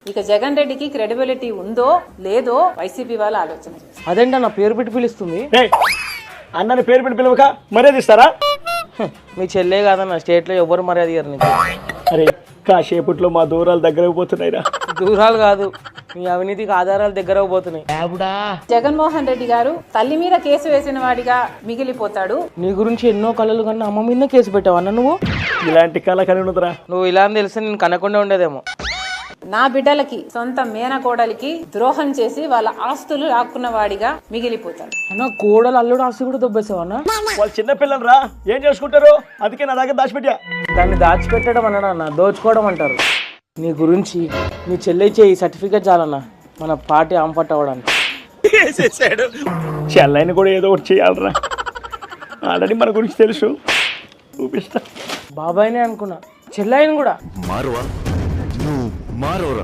ఇక జగన్ రెడ్డికి క్రెడిబిలిటీ ఉందో లేదో వైసీపీ వాళ్ళు ఆలోచన చేస్తారు. అదేంట నా పేరు పెట్టి పిలుస్తుంది. అన్నని పేరు పెట్టి పిలవక మర్యాద ఇస్తారా? మీ చెల్లే కాదన్న, స్టేట్లో ఎవరు మర్యాద ఇయ్యరు నీకు. అరే కాసేపట్లో మా దూరాలు దగ్గరకు పోతున్నాయిరా. దూరాలు కాదు, మీ అవినీతికి ఆధారాలు దగ్గరకు పోతున్నాయి. జగన్మోహన్ రెడ్డి గారు తల్లి మీద కేసు వేసిన వాడిగా మిగిలిపోతాడు. నీ గురించి ఎన్నో కళలు కన్నా అమ్మ మీద కేసు పెట్టావు అన్న నువ్వు. ఇలాంటి కళ కలిగి ఉన్నదిరా. నువ్వు ఇలా అని తెలిస్తే నేను కనకుండా ఉండేదేమో. నా బిడ్డలకి సొంత మేనకోడలికి ద్రోహం చేసి వాళ్ళ ఆస్తులు లాక్కున్న వాడిగా మిగిలిపోతాడు. అన్న కోడలు అల్లుడు ఆస్తి కూడా దొబ్బేసావు అన్న. వాళ్ళు చిన్నపిల్లలు రా, ఏం చేసుకుంటారు? అందుకే నా దగ్గర దాచిపెట్టా. దాన్ని దాచిపెట్టడం అన్న దోచుకోవడం అంటారు. నీ గురించి నీ చెల్లి ఇచ్చే ఈ సర్టిఫికేట్ చాలన్న మన పార్టీ ఆంపట్ అవ్వడానికి. చెల్లైని కూడా ఏదో ఒకటి చేయాలరా. ఆల్రెడీ మన గురించి తెలుసు, చూపిస్తా. బాబాయ్నే అనుకున్నా, చెల్లైని కూడా మారువా నువ్వు మారోరా.